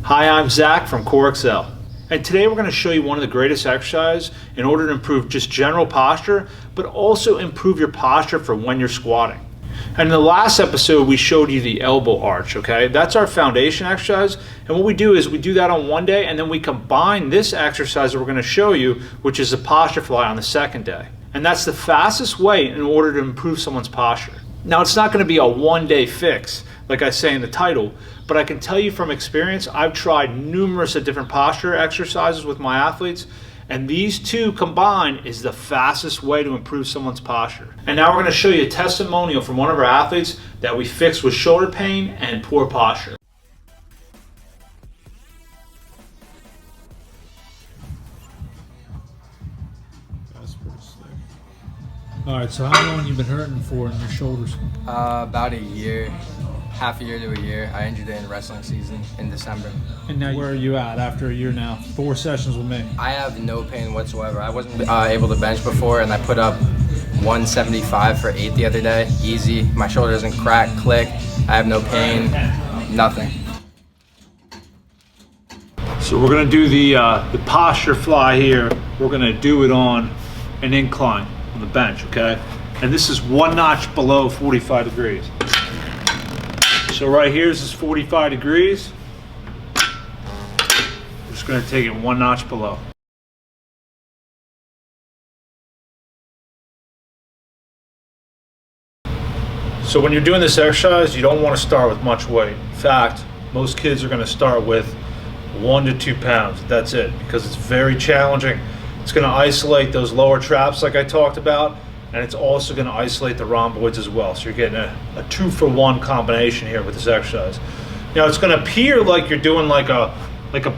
Hi, I'm Zach from Corexcell, and today we're going to show you one of the greatest exercises in order to improve just general posture, but also improve your posture for when you're squatting. And in the last episode, we showed you the elbow arch, okay? That's our foundation exercise, and what we do is we do that on one day, and then we combine this exercise that we're going to show you, which is the posture fly, on the second day. And that's the fastest way in order to improve someone's posture. Now, it's not going to be a one-day fix, like I say in the title, but I can tell you from experience, I've tried numerous of different posture exercises with my athletes, and these two combined is the fastest way to improve someone's posture. And now we're going to show you a testimonial from one of our athletes that we fixed with shoulder pain and poor posture. That's pretty slick. All right, so how long you been hurting for in your shoulders? About a year, half a year to a year. I injured it in wrestling season in December. And now where are you at after a year now? 4 sessions with me. I have no pain whatsoever. I wasn't able to bench before, and I put up 175 for 8 the other day. Easy. My shoulder doesn't crack, click. I have no pain, nothing. So we're going to do the posture fly here. We're going to do it on an incline on the bench, okay? And this is 1 notch below 45 degrees. So right here is 45 degrees. We're just going to take it 1 notch below. So when you're doing this exercise, you don't want to start with much weight. In fact, most kids are going to start with 1 to 2 pounds. That's it, because it's very challenging. It's going to isolate those lower traps like I talked about, and it's also going to isolate the rhomboids as well. So you're getting a 2-for-1 combination here with this exercise. Now it's going to appear like you're doing like a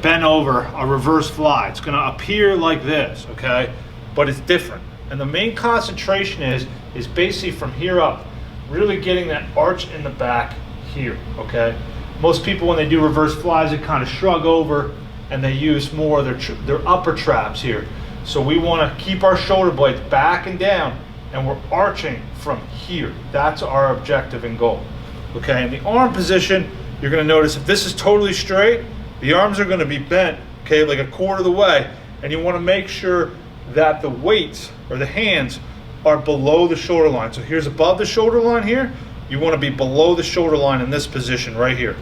bent over, a reverse fly. It's going to appear like this, okay? But it's different. And the main concentration is basically from here up, really getting that arch in the back here, okay? Most people, when they do reverse flies, they kind of shrug over and they use more of their upper traps here. So we want to keep our shoulder blades back and down, and we're arching from here. That's our objective and goal. Okay, in the arm position, you're going to notice if this is totally straight, the arms are going to be bent, okay, like a quarter of the way, and you want to make sure that the weights or the hands are below the shoulder line. So here's above the shoulder line here, you want to be below the shoulder line in this position right here.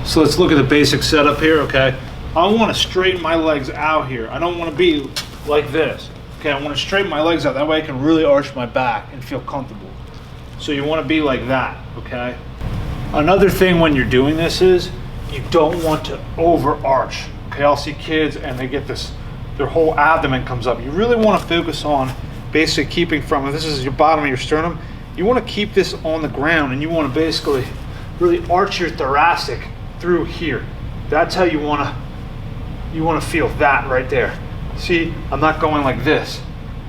So let's look at the basic setup here, okay? I want to straighten my legs out here. I don't want to be like this. Okay, I want to straighten my legs out. That way I can really arch my back and feel comfortable. So you want to be like that, okay? Another thing when you're doing this is you don't want to overarch. Okay, I'll see kids and they get this, their whole abdomen comes up. You really want to focus on basically keeping from, if this is your bottom of your sternum, you want to keep this on the ground and you want to basically really arch your thoracic through here. That's how you want to feel that right there. See, I'm not going like this.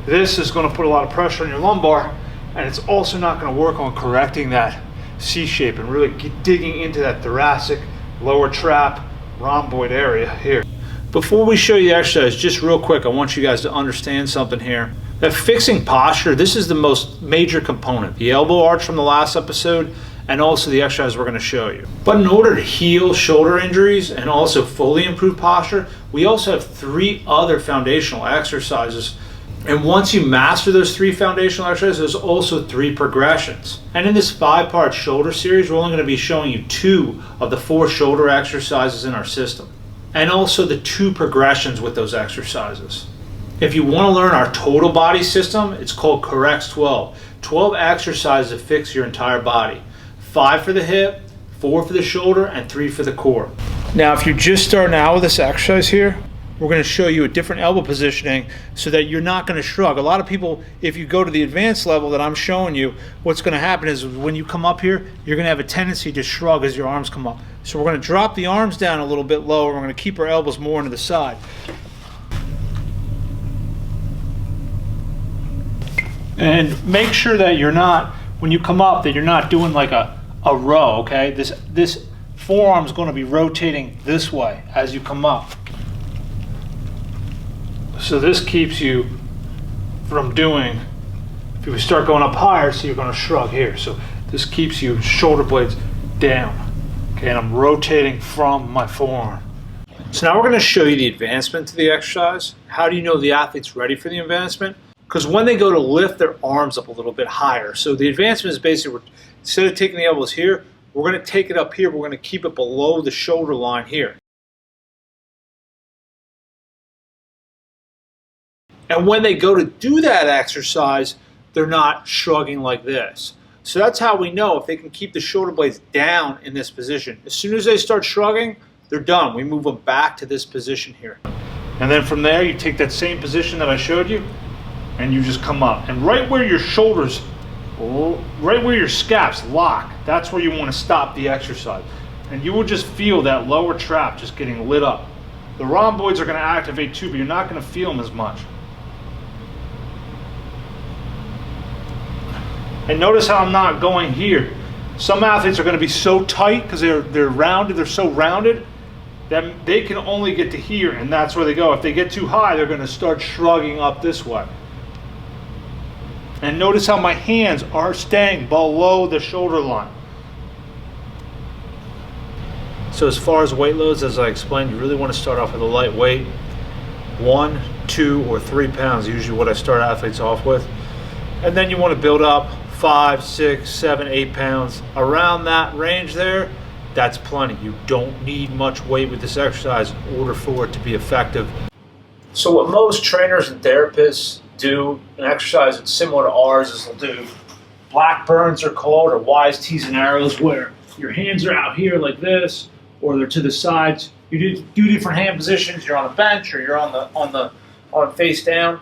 This is going to put a lot of pressure on your lumbar, and it's also not going to work on correcting that C shape and really digging into that thoracic lower trap rhomboid area here. Before we show you the exercise, just real quick, I want you guys to understand something here. That fixing posture, this is the most major component. The elbow arch from the last episode, and also the exercise we're going to show you. But in order to heal shoulder injuries and also fully improve posture, we also have 3 other foundational exercises. And once you master those 3 foundational exercises, there's also 3 progressions. And in this 5-part shoulder series, we're only going to be showing you 2 of the 4 shoulder exercises in our system, and also the 2 progressions with those exercises. If you want to learn our total body system, it's called Corexcell. 12 exercises to fix your entire body. 5 for the hip, 4 for the shoulder, and 3 for the core. Now, if you're just starting out with this exercise here, we're going to show you a different elbow positioning so that you're not going to shrug. A lot of people, if you go to the advanced level that I'm showing you, what's going to happen is when you come up here, you're going to have a tendency to shrug as your arms come up. So we're going to drop the arms down a little bit lower. We're going to keep our elbows more into the side. And make sure that you're not, when you come up, that you're not doing like a row, okay? This forearm is going to be rotating this way as you come up. So this keeps you from doing, if you start going up higher, so you're going to shrug here. So this keeps you shoulder blades down. Okay, and I'm rotating from my forearm. So now we're going to show you the advancement to the exercise. How do you know the athlete's ready for the advancement? Because when they go to lift their arms up a little bit higher. So the advancement is basically, instead of taking the elbows here, we're going to take it up here. We're going to keep it below the shoulder line here. And when they go to do that exercise, they're not shrugging like this. So that's how we know if they can keep the shoulder blades down in this position. As soon as they start shrugging, they're done. We move them back to this position here. And then from there, you take that same position that I showed you, and you just come up. And right where your shoulders, right where your scaps lock, that's where you want to stop the exercise. And you will just feel that lower trap just getting lit up. The rhomboids are going to activate too, but you're not going to feel them as much. And notice how I'm not going here. Some athletes are going to be so tight because they're rounded, they're so rounded that they can only get to here, and that's where they go. If they get too high, they're going to start shrugging up this way. And notice how my hands are staying below the shoulder line. So as far as weight loads, as I explained, you really want to start off with a light weight. 1, 2, or 3 pounds, usually what I start athletes off with. And then you want to build up 5, 6, 7, 8 pounds. Around that range there, that's plenty. You don't need much weight with this exercise in order for it to be effective. So what most trainers and therapists do, an exercise that's similar to ours, is they'll do Blackburns are called, or wise T's and arrows, where your hands are out here like this, or they're to the sides. You do different hand positions. You're on a bench, or you're on face down.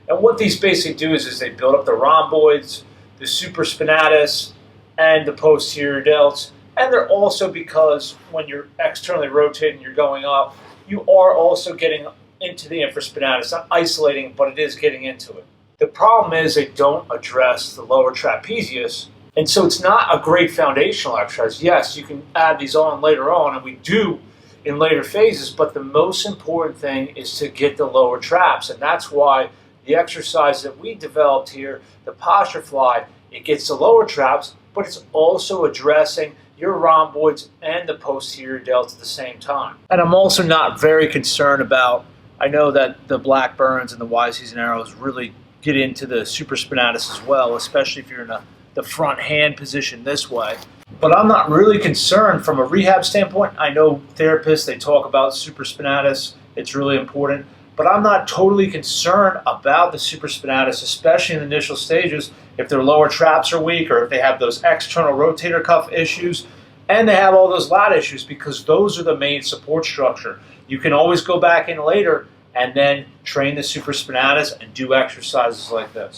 And what these basically do is they build up the rhomboids, the supraspinatus, and the posterior delts. And they're also, because when you're externally rotating, you're going up, you are also getting into the infraspinatus, not isolating, but it is getting into it. The problem is they don't address the lower trapezius, and so it's not a great foundational exercise. Yes, you can add these on later on, and we do in later phases, but the most important thing is to get the lower traps, and that's why the exercise that we developed here, the posture fly, it gets the lower traps, but it's also addressing your rhomboids and the posterior delts at the same time. And I'm also not very concerned about, I know that the Blackburns and the YCs and arrows really get into the supraspinatus as well, especially if you're in the front hand position this way. But I'm not really concerned from a rehab standpoint. I know therapists, they talk about supraspinatus, it's really important. But I'm not totally concerned about the supraspinatus, especially in the initial stages, if their lower traps are weak or if they have those external rotator cuff issues and they have all those lat issues, because those are the main support structure. You can always go back in later and then train the supraspinatus and do exercises like this.